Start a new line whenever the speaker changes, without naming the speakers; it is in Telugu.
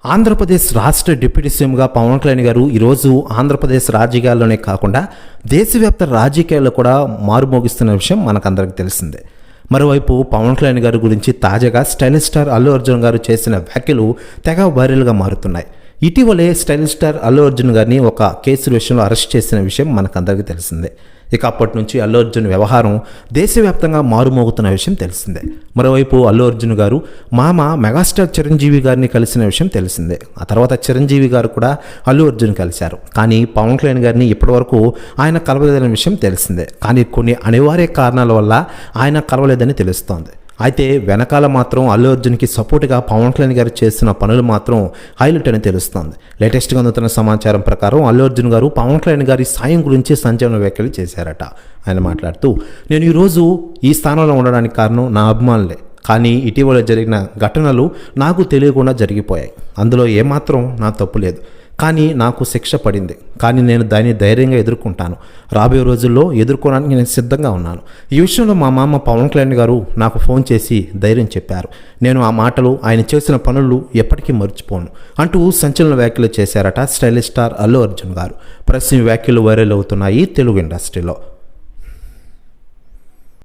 ఆంధ్రప్రదేశ్ రాష్ట్ర డిప్యూటీ సీఎంగా పవన్ కళ్యాణ్ గారు ఈరోజు ఆంధ్రప్రదేశ్ రాజకీయాల్లోనే కాకుండా దేశవ్యాప్త రాజకీయాల్లో కూడా మారుమోగిస్తున్న విషయం మనకందరికీ తెలిసిందే. మరోవైపు పవన్ కళ్యాణ్ గారి గురించి తాజాగా స్టైలిష్ స్టార్ అల్లు అర్జున్ గారు చేసిన వ్యాఖ్యలు తెగ వైరల్గా మారుతున్నాయి. ఇటీవలే స్టైలిష్ స్టార్ అల్లు అర్జున్ గారిని ఒక కేసు విషయంలో అరెస్ట్ చేసిన విషయం మనకందరికీ తెలిసిందే. ఇక అప్పటి నుంచి అల్లు అర్జున్ వ్యవహారం దేశవ్యాప్తంగా మారుమోగుతున్న విషయం తెలిసిందే. మరోవైపు అల్లు అర్జున్ గారు మామ మెగాస్టార్ చిరంజీవి గారిని కలిసిన విషయం తెలిసిందే. ఆ తర్వాత చిరంజీవి గారు కూడా అల్లు అర్జున్ కలిశారు. కానీ పవన్ కళ్యాణ్ గారిని ఇప్పటివరకు ఆయన కలవలేదనే విషయం తెలిసిందే. కానీ కొన్ని అనివార్య కారణాల వల్ల ఆయన కలవలేదని తెలుస్తోంది. అయితే వెనకాల మాత్రం అల్లు అర్జున్కి సపోర్ట్గా పవన్ కళ్యాణ్ గారు చేస్తున్న పనులు మాత్రం హైలైట్ అని తెలుస్తోంది. లేటెస్ట్గా అందుతున్న సమాచారం ప్రకారం అల్లు అర్జున్ గారు పవన్ కళ్యాణ్ గారి సాయం గురించి సంచలన వ్యాఖ్యలు చేశారట. ఆయన మాట్లాడుతూ, నేను ఈరోజు ఈ స్థానంలో ఉండడానికి కారణం నా అభిమానులే. కానీ ఇటీవల జరిగిన ఘటనలు నాకు తెలియకుండా జరిగిపోయాయి. అందులో ఏమాత్రం నా తప్పు లేదు. కానీ నాకు శిక్ష పడింది. కానీ నేను దాన్ని ధైర్యంగా ఎదుర్కొంటాను. రాబోయే రోజుల్లో ఎదుర్కోవడానికి నేను సిద్ధంగా ఉన్నాను. ఈ విషయంలో మా మామ పవన్ కళ్యాణ్ గారు నాకు ఫోన్ చేసి ధైర్యం చెప్పారు. నేను ఆ మాటలు, ఆయన చేసిన పనులు ఎప్పటికీ మర్చిపోను అంటూ సంచలన వ్యాఖ్యలు చేశారట స్టైలిష్ స్టార్ అల్లు అర్జున్ గారు. ప్రస్తుతం వ్యాఖ్యలు వైరల్ అవుతున్నాయి తెలుగు ఇండస్ట్రీలో.